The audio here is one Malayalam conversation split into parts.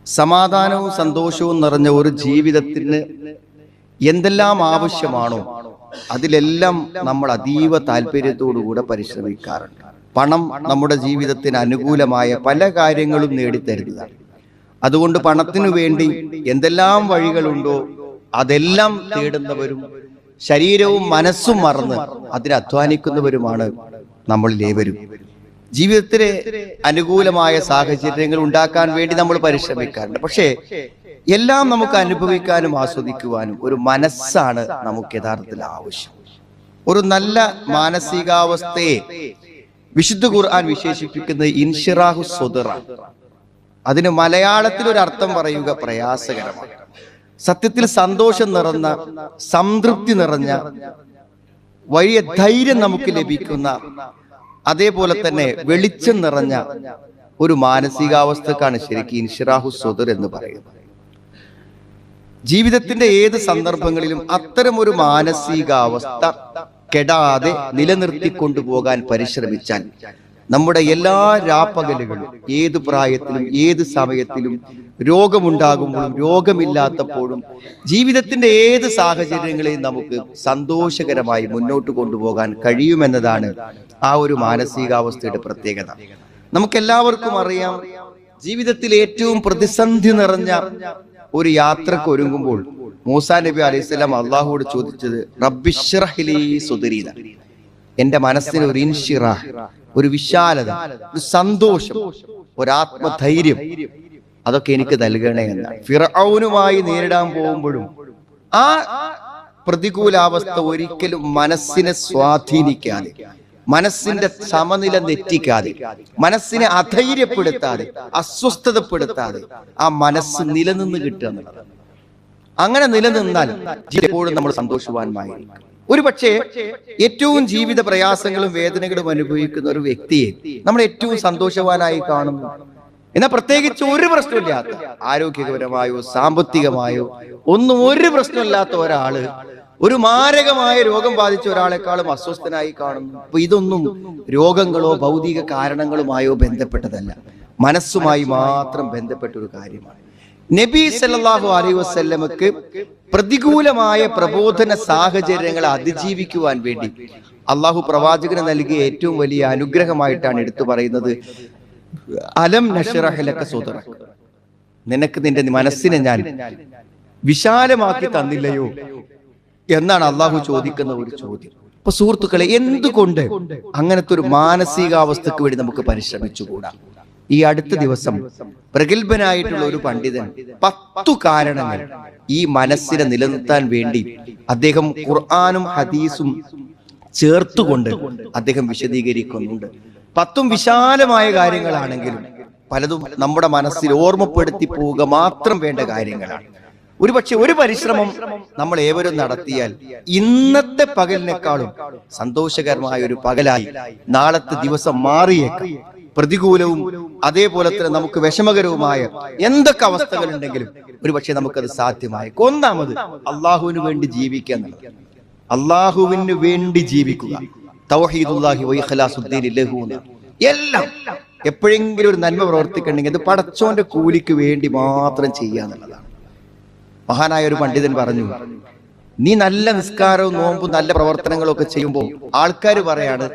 സമാധാനവും സന്തോഷവും നിറഞ്ഞ ഒരു ജീവിതത്തിന് എന്തെല്ലാം ആവശ്യമാണോ അതിലെല്ലാം നമ്മൾ അതീവ താല്പര്യത്തോടുകൂടെ പരിശ്രമിക്കാറുണ്ട്. പണം നമ്മുടെ ജീവിതത്തിന് അനുകൂലമായ പല കാര്യങ്ങളും നേടിത്തരുന്നതാണ്. അതുകൊണ്ട് പണത്തിനു വേണ്ടി എന്തെല്ലാം വഴികളുണ്ടോ അതെല്ലാം തേടുന്നവരും ശരീരവും മനസ്സും മറന്ന് അതിന് അധ്വാനിക്കുന്നവരുമാണ് നമ്മളിലേവരും. ജീവിതത്തിലെ അനുകൂലമായ സാഹചര്യങ്ങൾ ഉണ്ടാക്കാൻ വേണ്ടി നമ്മൾ പരിശ്രമിക്കാറുണ്ട്. പക്ഷേ എല്ലാം നമുക്ക് അനുഭവിക്കാനും ആസ്വദിക്കുവാനും ഒരു മനസ്സാണ് നമുക്ക് യഥാർത്ഥത്തിൽ ആവശ്യം. ഒരു നല്ല മാനസികാവസ്ഥയെ വിശുദ്ധ ഖുർആൻ വിശേഷിപ്പിക്കുന്നത് ഇൻഷിറാഹു സ്വദറ. അതിന് മലയാളത്തിൽ ഒരു അർത്ഥം പറയുക പ്രയാസകരമാണ്. സത്യത്തിൽ സന്തോഷം നിറഞ്ഞ, സംതൃപ്തി നിറഞ്ഞ, വലിയ ധൈര്യം നമുക്ക് ലഭിക്കുന്ന, അതേപോലെ തന്നെ വെളിച്ചം നിറഞ്ഞ ഒരു മാനസികാവസ്ഥക്കാണ് ശരിക്കും ഇൻഷിറാഹു സ്വദർ എന്ന് പറയുന്നത്. ജീവിതത്തിന്റെ ഏത് സന്ദർഭങ്ങളിലും അത്തരം ഒരു മാനസികാവസ്ഥ കെടാതെ നിലനിർത്തിക്കൊണ്ടുപോകാൻ പരിശ്രമിച്ചാൽ നമ്മുടെ എല്ലാ രാപ്പകലുകളും ഏത് പ്രായത്തിലും ഏത് സമയത്തിലും രോഗമുണ്ടാകുമ്പോഴും രോഗമില്ലാത്തപ്പോഴും ജീവിതത്തിന്റെ ഏത് സാഹചര്യങ്ങളെയും നമുക്ക് സന്തോഷകരമായി മുന്നോട്ട് കൊണ്ടുപോകാൻ കഴിയുമെന്നതാണ് ആ ഒരു മാനസികാവസ്ഥയുടെ പ്രത്യേകത. നമുക്കെല്ലാവർക്കും അറിയാം, ജീവിതത്തിൽ ഏറ്റവും പ്രതിസന്ധി നിറഞ്ഞ ഒരു യാത്രക്ക് ഒരുങ്ങുമ്പോൾ മൂസാ നബി അലൈഹിസ്സലാം അള്ളാഹുവോട് ചോദിച്ചത് റബ്ബിശ്റഹ് ലീ സുദ്രി, എന്റെ മനസ്സിന് ഒരു ഇൻഷിറാഹ്, ഒരു വിശാലത, ഒരു സന്തോഷം, ഒരാത്മധൈര്യം അതൊക്കെ എനിക്ക് നൽകണേ എന്നാണ്. ഫിർഔനുമായി നേരിടാൻ പോകുമ്പോഴും ആ പ്രതികൂലാവസ്ഥ ഒരിക്കലും മനസ്സിനെ സ്വാധീനിക്കാതെ, മനസ്സിന്റെ സമനില തെറ്റിക്കാതെ, മനസ്സിനെ അധൈര്യപ്പെടുത്താതെ, അസ്വസ്ഥതപ്പെടുത്താതെ ആ മനസ്സ് നിലനിന്ന് കിട്ടുക എന്നുള്ളതാണ്. അങ്ങനെ നിലനിന്നാൽ എപ്പോഴും നമ്മൾ സന്തോഷവാന്മായിരിക്കും. ഒരു പക്ഷേ ഏറ്റവും ജീവിത പ്രയാസങ്ങളും വേദനകളും അനുഭവിക്കുന്ന ഒരു വ്യക്തിയെ നമ്മൾ ഏറ്റവും സന്തോഷവാനായി കാണുന്നു. എന്നാൽ പ്രത്യേകിച്ച് ഒരു പ്രശ്നമില്ലാത്ത, ആരോഗ്യപരമായോ സാമ്പത്തികമായോ ഒന്നും ഒരു പ്രശ്നമില്ലാത്ത ഒരാള് ഒരു മാരകമായ രോഗം ബാധിച്ച ഒരാളെക്കാളും അസ്വസ്ഥനായി കാണുന്നു. അപ്പൊ ഇതൊന്നും രോഗങ്ങളോ ഭൗതിക കാരണങ്ങളുമായോ ബന്ധപ്പെട്ടതല്ല, മനസ്സുമായി മാത്രം ബന്ധപ്പെട്ട ഒരു കാര്യമാണ്. നബി സല്ലല്ലാഹു അലൈഹി വസല്ലമക്ക് പ്രതികൂലമായ പ്രബോധന സാഹചര്യങ്ങളെ അതിജീവിക്കുവാൻ വേണ്ടി അള്ളാഹു പ്രവാചകന് നൽകിയ ഏറ്റവും വലിയ അനുഗ്രഹമായിട്ടാണ് എടുത്തു പറയുന്നത് അലം നശ്റഹ് ലക സദ്റക, നിനക്ക് നിന്റെ മനസ്സിനെ ഞാൻ വിശാലമാക്കി തന്നില്ലയോ എന്നാണ് അള്ളാഹു ചോദിക്കുന്ന ഒരു ചോദ്യം. അപ്പൊ സുഹൃത്തുക്കളെ, എന്തുകൊണ്ട് അങ്ങനത്തെ ഒരു മാനസികാവസ്ഥക്ക് വേണ്ടി നമുക്ക് പരിശ്രമിച്ചുകൂടാ? ഈ അടുത്ത ദിവസം പ്രഗത്ഭനായിട്ടുള്ള ഒരു പണ്ഡിതൻ 10 കാരണങ്ങൾ ഈ മനസ്സിനെ നിലനിർത്താൻ വേണ്ടി അദ്ദേഹം ഖുർആനും ഹദീസും ചേർത്തുകൊണ്ട് അദ്ദേഹം വിശദീകരിക്കുന്നുണ്ട്. 10 വിശാലമായ കാര്യങ്ങളാണെങ്കിലും പലതും നമ്മുടെ മനസ്സിൽ ഓർമ്മപ്പെടുത്തി പോവുക മാത്രം വേണ്ട കാര്യങ്ങളാണ്. ഒരുപക്ഷെ ഒരു പരിശ്രമം നമ്മൾ ഏവരും നടത്തിയാൽ ഇന്നത്തെ പകലിനേക്കാളും സന്തോഷകരമായ ഒരു പകലായി നാളത്തെ ദിവസം മാറിയേക്കാം. പ്രതികൂലവും അതേപോലെ തന്നെ നമുക്ക് വിഷമകരവുമായ എന്തൊക്കെ അവസ്ഥകൾ ഉണ്ടെങ്കിലും ഒരുപക്ഷെ നമുക്കത് സാധ്യമായി. ഒന്നാമത് അള്ളാഹുവിന് വേണ്ടി ജീവിക്കുക എന്നുള്ളത്. അള്ളാഹുവിന് വേണ്ടി ജീവിക്കുക, തൗഹീദുല്ലാഹി വ ഇഖ്ലാസുദ്ദീൻ ലഹു. എല്ലാം എപ്പോഴെങ്കിലും ഒരു നന്മ പ്രവർത്തിക്കണമെങ്കിൽ അത് പടച്ചോന്റെ കൂലിക്ക് വേണ്ടി മാത്രം ചെയ്യുക എന്നുള്ളതാണ്. മഹാനായ ഒരു പണ്ഡിതൻ പറഞ്ഞു, നീ നല്ല നിസ്കാരവും നോമ്പും നല്ല പ്രവർത്തനങ്ങളും ഒക്കെ ചെയ്യുമ്പോൾ ആൾക്കാർ പറയാണ്,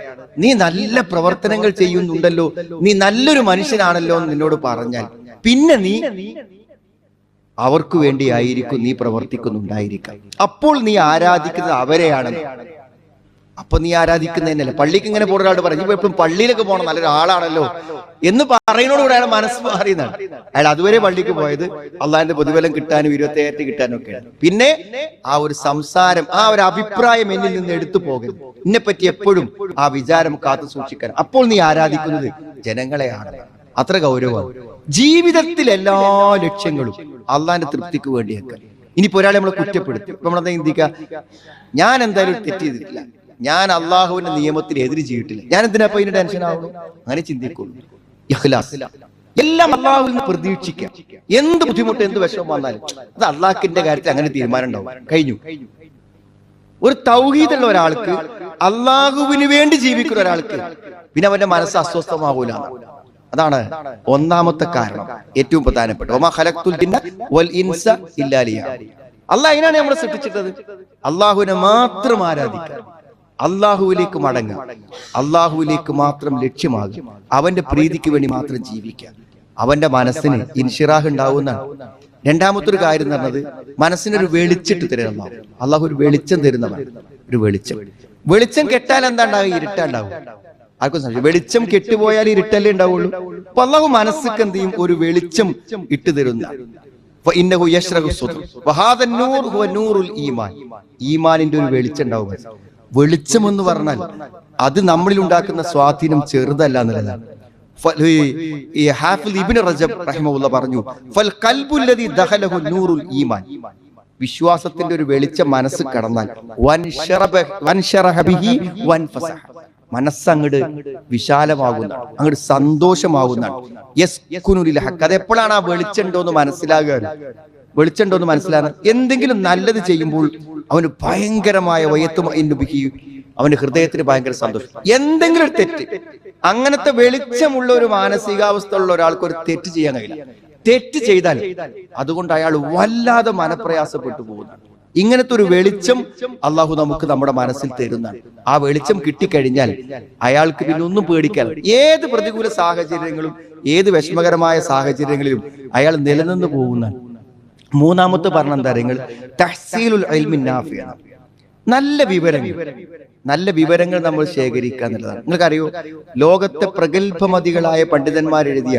നീ നല്ല പ്രവർത്തനങ്ങൾ ചെയ്യുന്നുണ്ടല്ലോ, നീ നല്ലൊരു മനുഷ്യനാണല്ലോ എന്ന് നിന്നോട് പറഞ്ഞാൽ പിന്നെ നീ അവർക്ക് വേണ്ടിയായിരിക്കും നീ പ്രവർത്തിക്കുന്നുണ്ടായിരിക്കാം. അപ്പോൾ നീ ആരാധിക്കുന്നത് അവരെയാണ്. അപ്പൊ നീ ആരാധിക്കുന്നതന്നെയല്ല. പള്ളിക്ക് ഇങ്ങനെ പോകുന്ന ഒരാൾ പറഞ്ഞു, ഇപ്പൊ എപ്പോഴും പള്ളിയിലൊക്കെ പോകണം, നല്ലൊരു ആളാണല്ലോ എന്ന് പറയുന്നതോടുകൂടെ അയാൾ മനസ്സ് മാറിയതാണ്. അയാൾ അതുവരെ പള്ളിക്ക് പോയത് അള്ളാഹിന്റെ പ്രതിഫലം കിട്ടാനും 27 കിട്ടാനും ഒക്കെയാണ്. പിന്നെ ആ ഒരു സംസാരം, ആ ഒരു അഭിപ്രായം എന്നിൽ നിന്ന് എടുത്തു പോകരുത്. എന്നെ പറ്റി എപ്പോഴും ആ വിചാരം കാത്തു സൂക്ഷിക്കാൻ. അപ്പോൾ നീ ആരാധിക്കുന്നത് ജനങ്ങളെയാണ്. അത്ര ഗൗരവമാണ്. ജീവിതത്തിൽ എല്ലാ ലക്ഷ്യങ്ങളും അള്ളാഹിന്റെ തൃപ്തിക്ക് വേണ്ടിയൊക്കെ. ഇനിയിപ്പോ ഒരാളെ നമ്മളെ കുറ്റപ്പെടുത്തി, ഇപ്പൊ നമ്മളെന്താ ചിന്തിക്കുക, ഞാൻ എന്തായാലും തെറ്റ് ചെയ്തിട്ടില്ല, ഞാൻ അള്ളാഹുവിന്റെ നിയമത്തിന് എതിര് ചെയ്തിട്ടില്ല, ഞാൻ എന്തിനാ ഇതിന് ടെൻഷൻ ആവുന്നു, അങ്ങനെ ചിന്തിക്കുള്ളൂ. ഇഖ്ലാസ്, എല്ലാം അള്ളാഹുവിൽ നിന്ന് പ്രതീക്ഷിക്കാം. എന്ത് ബുദ്ധിമുട്ട്, എന്ത് വിഷമം വന്നാലും അത് അള്ളാഹിന്റെ കാര്യത്തിൽ അങ്ങനെ തീരുമാനം ഉണ്ടാവും. കഴിഞ്ഞു. ഒരു തൗഹീദുള്ള ഒരാൾക്ക്, അള്ളാഹുവിന് വേണ്ടി ജീവിക്കുന്ന ഒരാൾക്ക് പിന്നെ അവന്റെ മനസ്സ് അസ്വസ്ഥമാകൂല. അതാണ് ഒന്നാമത്തെ കാരണം, ഏറ്റവും പ്രധാനപ്പെട്ട. വമാ ഖലഖ്തുൽ ജിന്ന വൽ ഇൻസ ഇല്ലാ ലിയഅ്ബുദൂൻ. അല്ലാഹ് അതിനാണ് നമ്മളെ സൃഷ്ടിച്ചിട്ടത്. അള്ളാഹുവിനെ മാത്രം ആരാധിക്കുക, അള്ളാഹുവിലേക്ക് മടങ്ങുക, അള്ളാഹുവിലേക്ക് മാത്രം ലക്ഷ്യമാകുക, അവന്റെ പ്രീതിക്ക് വേണ്ടി മാത്രം ജീവിക്കുക. അവന്റെ മനസ്സിന് ഇൻഷിറാഹ് ഉണ്ടാവുന്നതാണ്. രണ്ടാമത്തെ ഒരു കാര്യം എന്ന് പറഞ്ഞത് മനസ്സിനൊരു വെളിച്ചിട്ട് തരുന്ന അള്ളാഹു ഒരു വെളിച്ചം തരുന്നവൻ. ഒരു വെളിച്ചം കെട്ടാൽ എന്താ ഉണ്ടാവുക? ഇരുട്ടുണ്ടാവും. ആർക്കും സംശയം. വെളിച്ചം കെട്ടുപോയാൽ ഇരുട്ടല്ലേ ഉണ്ടാവുള്ളൂ. അപ്പൊ അള്ളാഹു മനസ്സിക്ക് എന്ത് ചെയ്യും? ഒരു വെളിച്ചം ഇട്ട് തരുന്ന. ഈമാനിന്റെ ഒരു വെളിച്ചം ഉണ്ടാവും. വെളിച്ചം എന്ന് പറഞ്ഞാൽ അത് നമ്മളിൽ ഉണ്ടാക്കുന്ന സ്വാധീനം ചെറുതല്ല എന്നുള്ളതാണ്. ഇബ്നു റജബ് റഹിമഹുല്ലാഹ് പറഞ്ഞു, ഫൽ ഖൽബുല്ലദി ദഖലഹു നൂറുൽ ഈമാൻ, വിശ്വാസത്തിന്റെ ഒരു വെളിച്ചം മനസ്സ് കടന്നാൽ വൻശറഹ ബിഹി വൻഫസഹ, മനസ്സങ്ങട് വിശാലമാകുന്നതാണ്, അങ്ങോട്ട് സന്തോഷമാകുന്നതാണ്. യസ്കുനു ലിൽ ഹഖ്, അതെപ്പോഴാണ് ആ വെളിച്ചമുണ്ടോന്ന് മനസ്സിലാകുക? വെളിച്ചമുണ്ടോന്ന് മനസ്സിലാകുക എന്തെങ്കിലും നല്ലത് ചെയ്യുമ്പോൾ അവന് ഭയങ്കരമായ വയത്തുമഇന്നു ബിഹി, അവന്റെ ഹൃദയത്തിന് ഭയങ്കര സന്തോഷം. എന്തെങ്കിലും ഒരു തെറ്റ്, അങ്ങനത്തെ വെളിച്ചമുള്ള ഒരു മാനസികാവസ്ഥ ഉള്ള ഒരാൾക്ക് ഒരു തെറ്റ് ചെയ്യാൻ കഴിയില്ല. തെറ്റ് ചെയ്താൽ അതുകൊണ്ട് അയാൾ വല്ലാതെ മനപ്രയാസപ്പെട്ടു പോകുന്നതാണ്. ഇങ്ങനത്തെ ഒരു വെളിച്ചം അള്ളാഹു നമുക്ക് നമ്മുടെ മനസ്സിൽ തരുന്നതാണ്. ആ വെളിച്ചം കിട്ടിക്കഴിഞ്ഞാൽ അയാൾക്ക് പിന്നെ ഒന്നും പേടിക്കാൻ, ഏത് പ്രതികൂല സാഹചര്യങ്ങളും ഏത് വിഷമകരമായ സാഹചര്യങ്ങളിലും അയാൾ നിലനിന്ന് പോകുന്നതാണ്. മൂന്നാമത്തെ പറഞ്ഞ എന്താ നിങ്ങൾ? തഹ്സീലുൽ ഇൽമി നാഫിഅ, നല്ല വിവരങ്ങൾ നമ്മൾ ശേഖരിക്കുക എന്നുള്ളതാണ്. നിങ്ങൾക്കറിയോ, ലോകത്തെ പ്രഗത്ഭമതികളായ പണ്ഡിതന്മാർ എഴുതിയ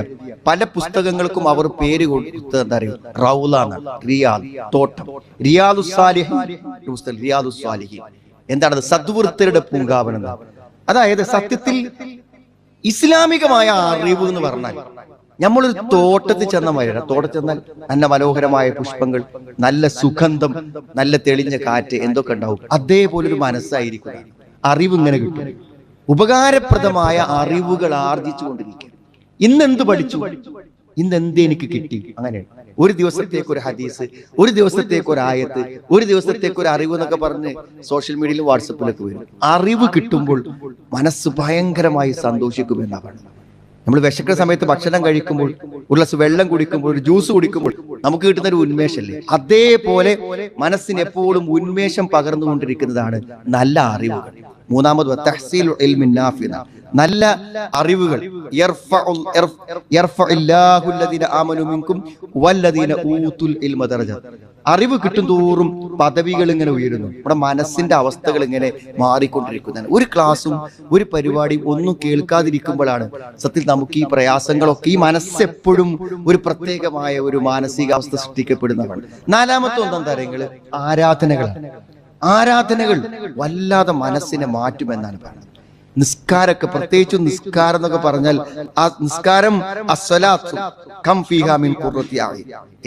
പല പുസ്തകങ്ങൾക്കും അവർ പേര് കൊടുത്തത് എന്താ അറിയോ? റൗള എന്നാണ്. റിയാദ്, തോട്ടം. റിയാദുസ്സാലിഹീൻ എന്താണത്? സദ്വൃത്തരുടെ പൂങ്കാവനം. അതായത് സത്യത്തിൽ ഇസ്ലാമികമായ അറിവ് എന്ന് പറഞ്ഞാൽ നമ്മളൊരു തോട്ടത്തിൽ ചെന്ന മാതിരിയാണ്. തോട്ടത്തിൽ ചെന്നാൽ നല്ല മനോഹരമായ പുഷ്പങ്ങൾ, നല്ല സുഗന്ധം, നല്ല തെളിഞ്ഞ കാറ്റ്, എന്തൊക്കെ ഉണ്ടാവും. അതേപോലെ ഒരു മനസ്സായിരിക്കും. അറിവ് ഇങ്ങനെ കിട്ടും. ഉപകാരപ്രദമായ അറിവുകൾ ആർജിച്ചു കൊണ്ടിരിക്കുക. ഇന്നെന്ത് പഠിച്ചു, ഇന്നെന്ത് എനിക്ക് കിട്ടി, അങ്ങനെ ഒരു ദിവസത്തേക്ക് ഒരു ഹദീസ്, ഒരു ദിവസത്തേക്ക് ഒരു ആയത്ത്, ഒരു ദിവസത്തേക്ക് ഒരു അറിവ് എന്നൊക്കെ പറഞ്ഞ് സോഷ്യൽ മീഡിയയിലും വാട്സപ്പിലൊക്കെ വരും. അറിവ് കിട്ടുമ്പോൾ മനസ്സ് ഭയങ്കരമായി സന്തോഷിക്കുമെന്നാണ്. നമ്മൾ വിശക്കുന്ന സമയത്ത് ഭക്ഷണം കഴിക്കുമ്പോൾ, ഒരു ഗ്ലാസ് വെള്ളം കുടിക്കുമ്പോൾ, ഒരു ജ്യൂസ് കുടിക്കുമ്പോൾ നമുക്ക് കിട്ടുന്ന ഒരു ഉന്മേഷല്ലേ, അതേപോലെ മനസ്സിന് എപ്പോഴും ഉന്മേഷം പകർന്നുകൊണ്ടിരിക്കുന്നതാണ് നല്ല അറിവുകൾ. മൂന്നാമത് തഹ്സീലുൽ ഇൽമി നാഫിഅ, നല്ല അറിവുകൾ. അറിവ് കിട്ടും തോറും പദവികൾ ഇങ്ങനെ ഉയരുന്നു. നമ്മുടെ മനസ്സിന്റെ അവസ്ഥകൾ ഇങ്ങനെ മാറിക്കൊണ്ടിരിക്കുന്നതാണ്. ഒരു ക്ലാസ്സും ഒരു പരിപാടിയും ഒന്നും കേൾക്കാതിരിക്കുമ്പോഴാണ് സത്യത്തിൽ നമുക്ക് ഈ പ്രയാസങ്ങളൊക്കെ, ഈ മനസ്സെപ്പോഴും ഒരു പ്രത്യേകമായ ഒരു മാനസികാവസ്ഥ സൃഷ്ടിക്കപ്പെടുന്നതാണ്. നാലാമത്തെ ഒന്നാം കാര്യങ്ങൾ ആരാധനകൾ വല്ലാതെ മനസ്സിനെ മാറ്റുമെന്നാണ് പറയുന്നത്. നിസ്കാരമൊക്കെ, പ്രത്യേകിച്ചും നിസ്കാരം എന്നൊക്കെ പറഞ്ഞാൽ ആ നിസ്കാരം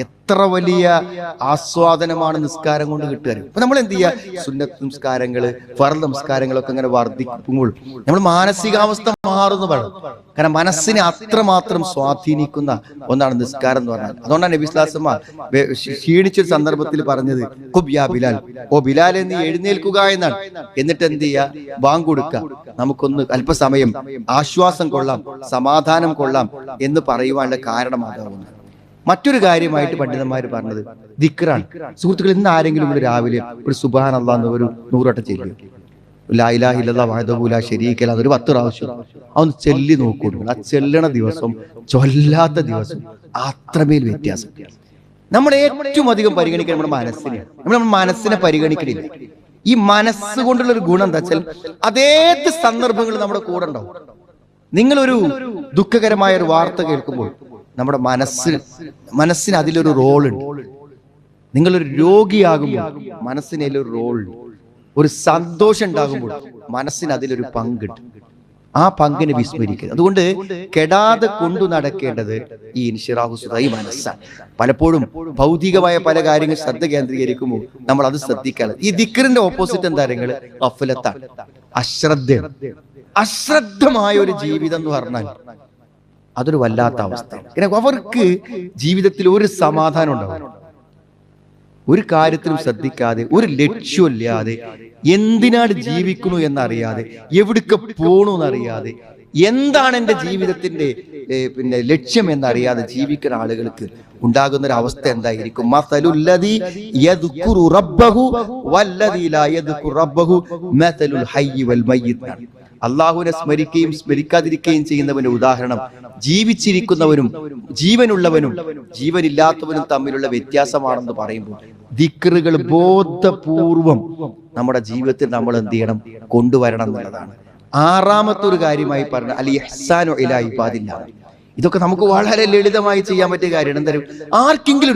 എത്ര വലിയ ആസ്വാദനമാണ് നിസ്കാരം കൊണ്ട് കിട്ടുക. അപ്പൊ നമ്മൾ എന്ത് ചെയ്യുക? സുന്നത്ത് നിസ്കാരങ്ങള്, ഫർദ് നമസ്കാരങ്ങളൊക്കെ ഇങ്ങനെ വർദ്ധിക്കുമ്പോൾ നമ്മൾ മാനസികാവസ്ഥ മാറുന്നു പറയും. കാരണം മനസ്സിനെ അത്രമാത്രം സ്വാധീനിക്കുന്ന ഒന്നാണ് നിസ്കാരം എന്ന് പറഞ്ഞാൽ. അതുകൊണ്ടാണ് നബി സ്വല്ലല്ലാഹു അലൈഹി വസല്ലം ക്ഷീണിച്ചൊരു സന്ദർഭത്തിൽ പറഞ്ഞത്, ഖുബ് യാ ബിലാൽ, ഓ ബിലാൽ നീ എഴുന്നേൽക്കുക എന്നാണ്. എന്നിട്ട് എന്ത് ചെയ്യുക? ബാങ്ക് കൊടുക്കുക, നമുക്കൊന്ന് അല്പസമയം ആശ്വാസം കൊള്ളാം, സമാധാനം കൊള്ളാം എന്ന് പറയുവാനുള്ള കാരണമാകുന്നു. മറ്റൊരു കാര്യമായിട്ട് പണ്ഡിതന്മാർ പറഞ്ഞത് ദിക്റാണ്. സുഹൃത്തുക്കൾ, ഇന്ന് ആരെങ്കിലും ഒരു രാവിലെ ഒരു സുബ്ഹാനല്ലാഹ് എന്ന് ഒരു 100 വട്ടം ചൊല്ലും, ലാ ഇലാഹ ഇല്ലല്ലാഹ് വഹ്ദഹു ലാ ശരീക ലഹു, അതൊരു 10 പ്രാവശ്യം അതൊന്ന് ചൊല്ലി നോക്കൂ. ആ ചെല്ലണ ദിവസം ചൊല്ലാത്ത ദിവസം അത്രമേൽ വ്യത്യാസം. നമ്മൾ ഏറ്റവും അധികം പരിഗണിക്കുക നമ്മുടെ മനസ്സിനെയാണ്. നമ്മൾ മനസ്സിനെ പരിഗണിക്കണില്ല. ഈ മനസ്സ് കൊണ്ടുള്ള ഒരു ഗുണം എന്താ വെച്ചാൽ അതേത് സന്ദർഭങ്ങളിൽ നമ്മുടെ കൂടെ ഉണ്ടാവും. നിങ്ങളൊരു ദുഃഖകരമായ ഒരു വാർത്ത കേൾക്കുമ്പോൾ നമ്മുടെ മനസ്സിന് അതിലൊരു റോളുണ്ട്. നിങ്ങളൊരു രോഗിയാകുമ്പോൾ മനസ്സിന് അതിലൊരു റോളുണ്ട്. ഒരു സന്തോഷം ഉണ്ടാകുമ്പോൾ മനസ്സിന് അതിലൊരു പങ്കുണ്ട്. ആ പങ്കിനെ വിസ്മരിക്കരുത്. അതുകൊണ്ട് കെടാതെ കൊണ്ടു നടക്കേണ്ടത് ഈ ഇൻഷിറാഹു സുദ, ഈ മനസ്സാണ്. പലപ്പോഴും ഭൗതികമായ പല കാര്യങ്ങൾ ശ്രദ്ധ കേന്ദ്രീകരിക്കുമ്പോൾ നമ്മൾ അത് ശ്രദ്ധിക്കാതെ, ഈ ദിക്റിന്റെ ഓപ്പോസിറ്റ് എന്താ നിങ്ങൾ? ഗഫലത്താണ്, അശ്രദ്ധമായ ഒരു ജീവിതം എന്ന് പറഞ്ഞാൽ അതൊരു വല്ലാത്ത അവസ്ഥയാണ്. അവർക്ക് ജീവിതത്തിൽ ഒരു സമാധാനം ഉണ്ടാവും. ഒരു കാര്യത്തിലും ശ്രദ്ധിക്കാതെ, ഒരു ലക്ഷ്യമില്ലാതെ, എന്തിനാണ് ജീവിക്കണു എന്നറിയാതെ, എവിടേക്ക് പോണു എന്നറിയാതെ, എന്താണ് എൻ്റെ ജീവിതത്തിന്റെ ലക്ഷ്യം എന്നറിയാതെ ജീവിക്കുന്ന ആളുകൾക്ക് ഉണ്ടാകുന്ന ഒരു അവസ്ഥ എന്തായിരിക്കും? മസലുല്ലദീ യദ്കുറു റബ്ബഹു വല്ലദീ ലാ യദ്കുറു റബ്ബഹു മസലുൽ ഹയ്യി വൽ മയ്യിത്ത്. അല്ലാഹുവിനെ സ്മരിക്കുകയും സ്മരിക്കാതിരിക്കുകയും ചെയ്യുന്നവന്റെ ഉദാഹരണം ജീവിച്ചിരിക്കുന്നവനും ജീവനുള്ളവനും ജീവനില്ലാത്തവനും തമ്മിലുള്ള വ്യത്യാസമാണെന്ന് പറയുമ്പോൾ ദിക്റുകൾ ബോധപൂർവം നമ്മുടെ ജീവിതത്തിൽ നമ്മൾ എന്ത് ചെയ്യണം? കൊണ്ടുവരണം എന്നുള്ളതാണ്. ആറാമത്തെ ഒരു കാര്യമായി പറഞ്ഞ അൽ ഇഹ്സാനു ഇലാ ഇബാദില്ലാ. ഇതൊക്കെ നമുക്ക് വളരെ ലളിതമായി ചെയ്യാൻ പറ്റിയ കാര്യമാണ്. എന്തായാലും ആർക്കെങ്കിലും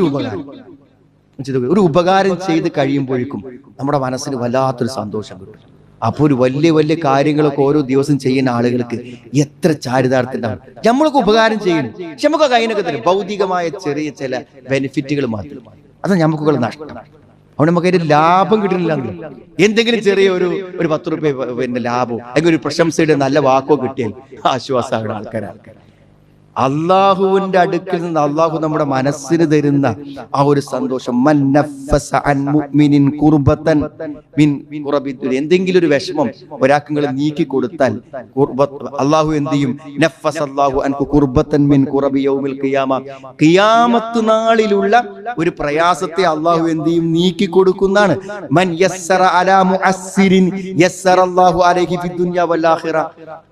ഒരു ഉപകാരം ചെയ്ത് കഴിയുമ്പോഴേക്കും നമ്മുടെ മനസ്സിന് വല്ലാത്തൊരു സന്തോഷം കിട്ടും. അപ്പോൾ ഒരു വലിയ വലിയ കാര്യങ്ങളൊക്കെ ഓരോ ദിവസം ചെയ്യുന്ന ആളുകൾക്ക് എത്ര ചാരിതാർത്ഥ്യമുണ്ടാവും. നമ്മളൊക്കെ ഉപകാരം ചെയ്യുന്നു, പക്ഷെ നമുക്ക് അതിനൊക്കെ തരും ഭൗതികമായ ചെറിയ ചില ബെനിഫിറ്റുകൾ മാത്രം. അത് നമുക്കുള്ള നഷ്ടം. അവിടെ നമുക്ക് അതിന്റെ ലാഭം കിട്ടുന്നില്ല. എന്തെങ്കിലും ചെറിയ ഒരു 10 രൂപ ലാഭമോ അല്ലെങ്കിൽ ഒരു പ്രശംസയുടെ നല്ല വാക്കോ കിട്ടിയാൽ ആശ്വാസമാണ് ആൾക്കാർ. അള്ളാഹുവിന്റെ അടുക്കിൽ നിന്ന് അള്ളാഹു നമ്മുടെ മനസ്സിന് തരുന്ന ആ ഒരു സന്തോഷം. എന്തെങ്കിലും ഒരു വിഷമം ഒരാൾക്ക് നീക്കി കൊടുത്താൽ അള്ളാഹു എന്ത് ചെയ്യും? ഖിയാമത്ത് നാളിലുള്ള ഒരു പ്രയാസത്തെ അള്ളാഹു എന്ത് ചെയ്യും? നീക്കി കൊടുക്കുന്നതാണ്.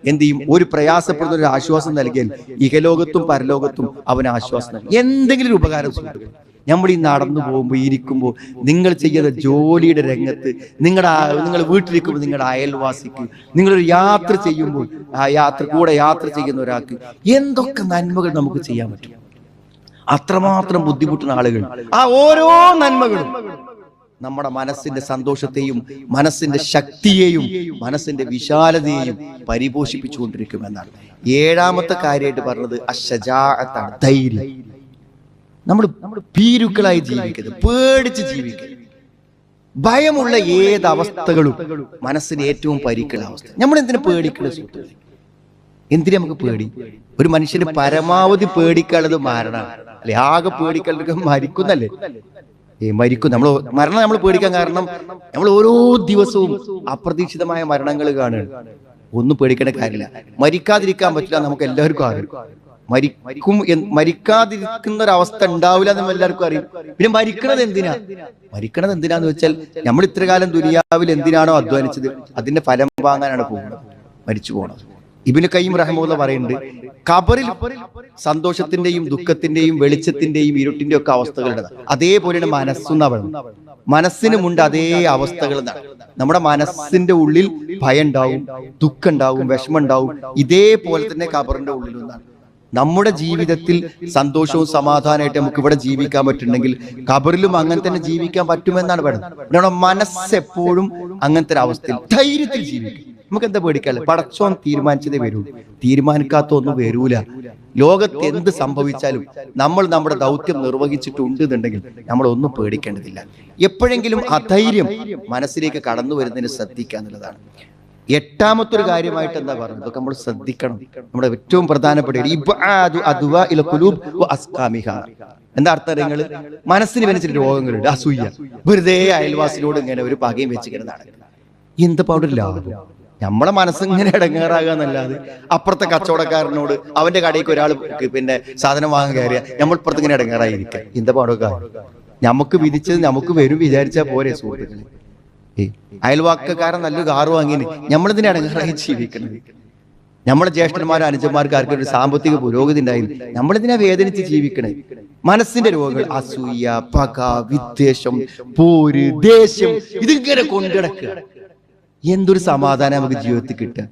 എന്ത് ചെയ്യും? ഒരു പ്രയാസപ്പെടുന്ന ഒരു ആശ്വാസം നൽകിയാൽ ഇഹലോകത്തും പരലോകത്തും അവന് ആശ്വാസം. എന്തെങ്കിലും ഒരു ഉപകാരം ചെയ്യും. നമ്മൾ ഈ നടന്നു പോകുമ്പോൾ ഇരിക്കുമ്പോൾ നിങ്ങൾ ചെയ്യുന്ന ജോലിയുടെ രംഗത്ത് നിങ്ങൾ വീട്ടിലിരിക്കുമ്പോൾ നിങ്ങളുടെ അയൽവാസിക്ക് നിങ്ങളൊരു യാത്ര ചെയ്യുമ്പോൾ ആ യാത്ര ചെയ്യുന്ന ഒരാൾക്ക് എന്തൊക്കെ നന്മകൾ നമുക്ക് ചെയ്യാൻ പറ്റും. അത്രമാത്രം ബുദ്ധിമുട്ടുന്ന ആളുകൾ ആ ഓരോ നന്മകളും നമ്മുടെ മനസ്സിന്റെ സന്തോഷത്തെയും മനസ്സിന്റെ ശക്തിയെയും മനസ്സിന്റെ വിശാലതയെയും പരിപോഷിപ്പിച്ചുകൊണ്ടിരിക്കുമെന്നാണ്. ഏഴാമത്തെ കാര്യമായിട്ട് പറഞ്ഞത് അശ്ശജാഅത്താണ്, ധൈര്യം. നമ്മൾ ഭീരുക്കളായി ജീവിക്കരുത്, പേടിച്ച് ജീവിക്കരുത്. ഭയമുള്ള ഏത് അവസ്ഥകളും മനസ്സിന് ഏറ്റവും പരിക്കുള്ള അവസ്ഥ. നമ്മൾ എന്തിനു പേടിക്കുന്ന സുഹൃത്തുക്കളെ? എന്തിനു നമുക്ക് പേടി? ഒരു മനുഷ്യന് പരമാവധി പേടിക്കാനുള്ളത് മരണമാണ് അല്ലെ? ആകെ പേടിക്കാനുള്ളത് മരിക്കുന്നല്ലേ? മരിക്കും. മരണം നമ്മൾ പേടിക്കാൻ കാരണം നമ്മൾ ഓരോ ദിവസവും അപ്രതീക്ഷിതമായ മരണങ്ങൾ കാണുകയാണ്. ഒന്നും പേടിക്കേണ്ട കാര്യമില്ല. മരിക്കാതിരിക്കാൻ പറ്റില്ല, നമുക്ക് എല്ലാവർക്കും അറിയാം. മരിക്കാതിരിക്കുന്ന ഒരവസ്ഥ ഉണ്ടാവില്ല എന്ന് എല്ലാവർക്കും അറിയും. പിന്നെ മരിക്കണത് എന്തിനാന്ന് വെച്ചാൽ നമ്മൾ ഇത്ര കാലം ദുനിയാവിൽ എന്തിനാണോ അധ്വാനിച്ചത് അതിന്റെ ഫലം വാങ്ങാനാണ് പോകുന്നത്, മരിച്ചു പോകണത്. ഇബ്നു ഖയ്യിം റഹിമഹുല്ലാഹ് പറയുന്നുണ്ട്, ഖബറിൽ സന്തോഷത്തിന്റെയും ദുഃഖത്തിന്റെയും വെളിച്ചത്തിന്റെയും ഇരുട്ടിന്റെയും ഒക്കെ അവസ്ഥകളുണ്ട്. അതേപോലെയാണ് മനസ്സെന്ന് പറയുന്നത്. മനസ്സിനുമുണ്ട് അതേ അവസ്ഥകൾ. നമ്മുടെ മനസ്സിന്റെ ഉള്ളിൽ ഭയം ഉണ്ടാവും, ദുഃഖം ഉണ്ടാവും, വിഷമം ഉണ്ടാവും. ഇതേപോലെ തന്നെ ഖബറിന്റെ ഉള്ളിലൊന്നാണ്. നമ്മുടെ ജീവിതത്തിൽ സന്തോഷവും സമാധാനമായിട്ട് നമുക്ക് ഇവിടെ ജീവിക്കാൻ പറ്റുന്നുണ്ടെങ്കിൽ ഖബറിലും അങ്ങനെ തന്നെ ജീവിക്കാൻ പറ്റുമെന്നാണ് പറയുന്നത്. നമ്മുടെ മനസ്സെപ്പോഴും അങ്ങനത്തെ ഒരു അവസ്ഥയിൽ ധൈര്യത്തിൽ ജീവിക്കും. നമുക്ക് എന്താ പേടിക്കാല്ലേ? പടച്ചോൻ തീരുമാനിച്ചതേ വരൂ, തീരുമാനിക്കാത്ത ഒന്നും വരൂല. ലോകത്ത് എന്ത് സംഭവിച്ചാലും നമ്മൾ നമ്മുടെ ദൗത്യം നിർവഹിച്ചിട്ടുണ്ട് എന്നുണ്ടെങ്കിൽ നമ്മൾ ഒന്നും പേടിക്കേണ്ടതില്ല. എപ്പോഴെങ്കിലും അധൈര്യം മനസ്സിലേക്ക് കടന്നു വരുന്നതിന് ശ്രദ്ധിക്കുക എന്നുള്ളതാണ്. എട്ടാമത്തെ ഒരു കാര്യമായിട്ട് എന്താ പറയുന്നത്? ഇതൊക്കെ നമ്മൾ ശ്രദ്ധിക്കണം. നമ്മുടെ ഏറ്റവും പ്രധാനപ്പെട്ട എന്താ അർത്ഥം? നിങ്ങൾ മനസ്സിന് വെച്ചിട്ട് രോഗങ്ങളുണ്ട്, അസൂയ, വെറുതെ അയൽവാസിനോട് ഇങ്ങനെ ഒരു പകയും വെച്ചിരിക്കുന്നതാണ്. എന്താ അവിടെ ലാഭം? നമ്മളെ മനസ്സിങ്ങനെ ഇടങ്ങേറാകുക എന്നല്ലാതെ അപ്പുറത്തെ കച്ചവടക്കാരനോട് അവന്റെ കടയ്ക്ക് ഒരാൾ സാധനം വാങ്ങാൻ കയറിയ നമ്മൾ ഇപ്പുറത്ത് ഇങ്ങനെ ഇടങ്ങേറായിരിക്കുക. എന്താ പാടൊക്കെ? നമുക്ക് വിധിച്ചത് നമുക്ക് വരും വിചാരിച്ചാൽ പോരെ സുഹൃത്തുക്കളെ? അയൽവാക്കക്കാരൻ നല്ലൊരു കാറ് വാങ്ങിന് നമ്മളിതിനെ ഇടങ്ങേറായി ജീവിക്കുന്നത്. നമ്മളെ ജ്യേഷ്ഠന്മാരും അനുജന്മാർക്ക് ആർക്കും ഒരു സാമ്പത്തിക പുരോഗതി ഉണ്ടായില്ല, നമ്മളിതിനെ വേദനിച്ച് ജീവിക്കണേ. മനസ്സിന്റെ രോഗങ്ങൾ, അസൂയ, പക, വിദ്വേഷം, പോര്, ദേഷ്യം, ഇതിങ്ങനെ കൊണ്ടിടക്കുക. എന്തൊരു സമാധാനം നമുക്ക് ജീവിതത്തിൽ കിട്ടുക?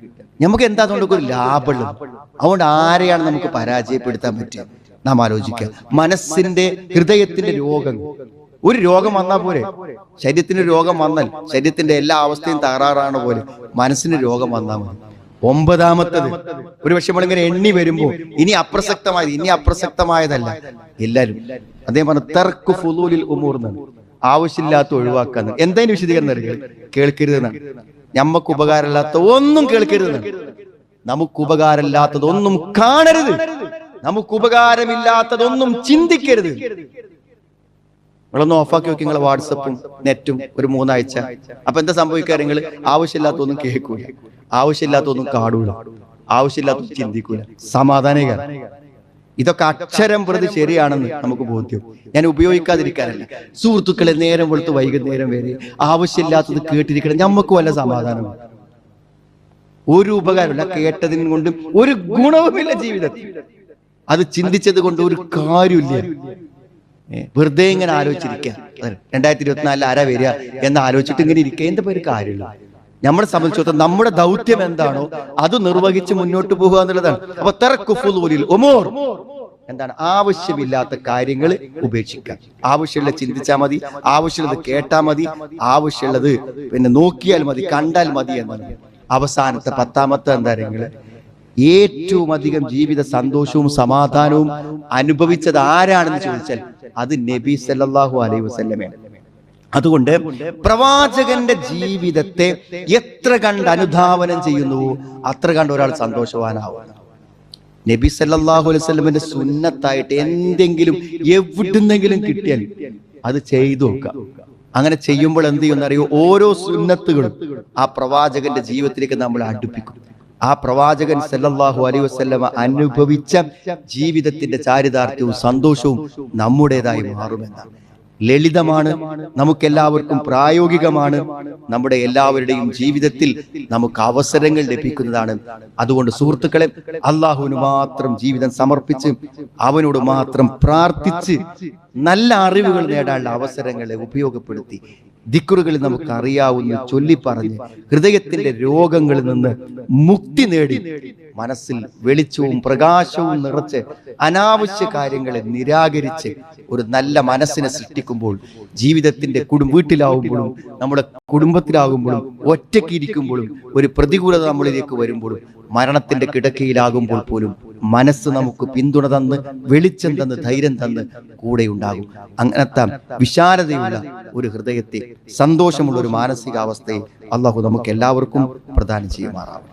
നമുക്ക് എന്താ അതുകൊണ്ടൊക്കെ ഒരു ലാഭമുള്ളത്? അതുകൊണ്ട് ആരെയാണ് നമുക്ക് പരാജയപ്പെടുത്താൻ പറ്റുക? നാം ആലോചിക്കുക. മനസ്സിന്റെ ഹൃദയത്തിന്റെ രോഗം, ഒരു രോഗം വന്നാൽ പോരെ? ശരീരത്തിന് രോഗം വന്നാൽ ശരീരത്തിന്റെ എല്ലാ അവസ്ഥയും തകരാറാണ് പോലെ മനസ്സിന് രോഗം വന്നാൽ മതി. ഒമ്പതാമത്തത്, ഒരു പക്ഷെ നമ്മളിങ്ങനെ എണ്ണി വരുമ്പോ ഇനി അപ്രസക്തമായതല്ല എല്ലാരും അദ്ദേഹം പറഞ്ഞു തർക്ക് ഫുളൂലിൽ ഉമൂർ എന്നാണ്, ആവശ്യമില്ലാത്ത ഒഴിവാക്കാന്ന്. എന്തായാലും വിശദീകരണം അറിയാം, കേൾക്കരുതെന്നാണ്. നമുക്ക് ഉപകാരമില്ലാത്ത ഒന്നും കേൾക്കരുതെന്നാണ്. നമുക്ക് ഉപകാരമില്ലാത്തതൊന്നും കാണരുത്, നമുക്ക് ഉപകാരമില്ലാത്തതൊന്നും ചിന്തിക്കരുത്. നിങ്ങളൊന്ന് ഓഫാക്കി നോക്കി നിങ്ങളെ വാട്സപ്പും നെറ്റും ഒരു 3 ആഴ്ച. അപ്പൊ എന്താ സംഭവിക്കുക? നിങ്ങൾ ആവശ്യമില്ലാത്തൊന്നും കേൾക്കൂല, ആവശ്യമില്ലാത്തൊന്നും കാണൂല. ആവശ്യമില്ലാത്ത ചിന്തിക്കൂല, സമാധാനകാരം. ഇതൊക്കെ അക്ഷരം പ്രതി ശരിയാണെന്ന് നമുക്ക് ബോധ്യം. ഞാൻ ഉപയോഗിക്കാതിരിക്കാനല്ല. സുഹൃത്തുക്കളെ, നേരം വെളുത്ത് വൈകുന്നേരം വരെ ആവശ്യമില്ലാത്തത് കേട്ടിരിക്കണം, നമുക്ക് വല്ല സമാധാനവും. ഒരു ഉപകാരമില്ല, കേട്ടതിനും കൊണ്ടും ഒരു ഗുണവുമില്ല ജീവിതത്തിൽ. അത് ചിന്തിച്ചത് കൊണ്ട് ഒരു കാര്യമില്ല. വെറുതെ ഇങ്ങനെ ആലോചിച്ചിരിക്കുക, 2024 ആരാ വരിക എന്ന് ആലോചിച്ചിട്ട് ഇങ്ങനെ ഇരിക്കുക, എന്താ പേര് കാര്യമില്ല. നമ്മളെ സംബന്ധിച്ചിടത്തോളം നമ്മുടെ ദൗത്യം എന്താണോ അത് നിർവഹിച്ച് മുന്നോട്ട് പോകുക എന്നുള്ളതാണ്. അപ്പൊ തറക്കുഫുൽ ഉമൂർ എന്താണ്? ആവശ്യമില്ലാത്ത കാര്യങ്ങൾ ഉപേക്ഷിക്കാം. ആവശ്യമുള്ളത് ചിന്തിച്ചാൽ മതി, ആവശ്യമുള്ളത് കേട്ടാൽ മതി, ആവശ്യമുള്ളത് പിന്നെ നോക്കിയാൽ മതി, കണ്ടാൽ മതി എന്നാണ്. അവസാനത്തെ 10ാമത്തെ എന്താ? ഏറ്റവും അധികം ജീവിത സന്തോഷവും സമാധാനവും അനുഭവിച്ചത് ആരാണെന്ന് ചോദിച്ചാൽ അത് നബി സല്ലല്ലാഹു അലൈഹി വസല്ലമയാണ്. അതുകൊണ്ട് പ്രവാചകന്റെ ജീവിതത്തെ എത്ര കണ്ട് അനുധാവനം ചെയ്യുന്നുവോ അത്ര കണ്ട് ഒരാൾ സന്തോഷവാനാവും. നബി സല്ലല്ലാഹു അലൈഹി വസല്ലമയുടെ സുന്നത്തായിട്ട് എന്തെങ്കിലും എവിടുന്നെങ്കിലും കിട്ടിയാൽ അത് ചെയ്തു നോക്കാം. അങ്ങനെ ചെയ്യുമ്പോൾ എന്ത് ചെയ്യുമെന്നറിയോ? ഓരോ സുന്നത്തുകളും ആ പ്രവാചകന്റെ ജീവിതത്തിലേക്ക് നമ്മൾ അടുപ്പിക്കും. ആ പ്രവാചകൻ സല്ലല്ലാഹു അലൈഹി വസല്ലമ അനുഭവിച്ച ജീവിതത്തിന്റെ ചാരിതാർത്ഥ്യവും സന്തോഷവും നമ്മുടേതായി മാറുമെന്നാണ്. ലളിതമാണ്, നമുക്കെല്ലാവർക്കും പ്രായോഗികമാണ്, നമ്മുടെ എല്ലാവരുടെയും ജീവിതത്തിൽ നമുക്ക് അവസരങ്ങൾ ലഭിക്കുന്നതാണ്. അതുകൊണ്ട് സുഹൃത്തുക്കളെ, അള്ളാഹുവിന് മാത്രം ജീവിതം സമർപ്പിച്ച് അവനോട് മാത്രം പ്രാർത്ഥിച്ച് നല്ല അറിവുകൾ നേടാനുള്ള അവസരങ്ങളെ ഉപയോഗപ്പെടുത്തി ദിക്റുകളിൽ നമുക്ക് അറിയാവുന്ന ചൊല്ലിപ്പറഞ്ഞ് ഹൃദയത്തിന്റെ രോഗങ്ങളിൽ നിന്ന് മുക്തി നേടി മനസ്സിൽ വെളിച്ചവും പ്രകാശവും നിറച്ച് അനാവശ്യ കാര്യങ്ങളെ നിരാകരിച്ച് ഒരു നല്ല മനസ്സിനെ സൃഷ്ടിക്കുമ്പോൾ ജീവിതത്തിന്റെ വീട്ടിലാവുമ്പോഴും നമ്മുടെ കുടുംബത്തിലാകുമ്പോഴും ഒറ്റയ്ക്കിരിക്കുമ്പോഴും ഒരു പ്രതികൂലത നമ്മളിലേക്ക് വരുമ്പോഴും മരണത്തിന്റെ കിടക്കയിലാകുമ്പോൾ പോലും മനസ്സ് നമുക്ക് പിന്തുണ തന്ന് വെളിച്ചം തന്ന് ധൈര്യം തന്ന് കൂടെ ഉണ്ടാകും. അങ്ങനത്തെ വിശാലതയുള്ള ഒരു ഹൃദയത്തെ, സന്തോഷമുള്ള ഒരു മാനസികാവസ്ഥയെ അള്ളാഹു നമുക്ക് എല്ലാവർക്കും പ്രദാനം ചെയ്യുമാറാവും.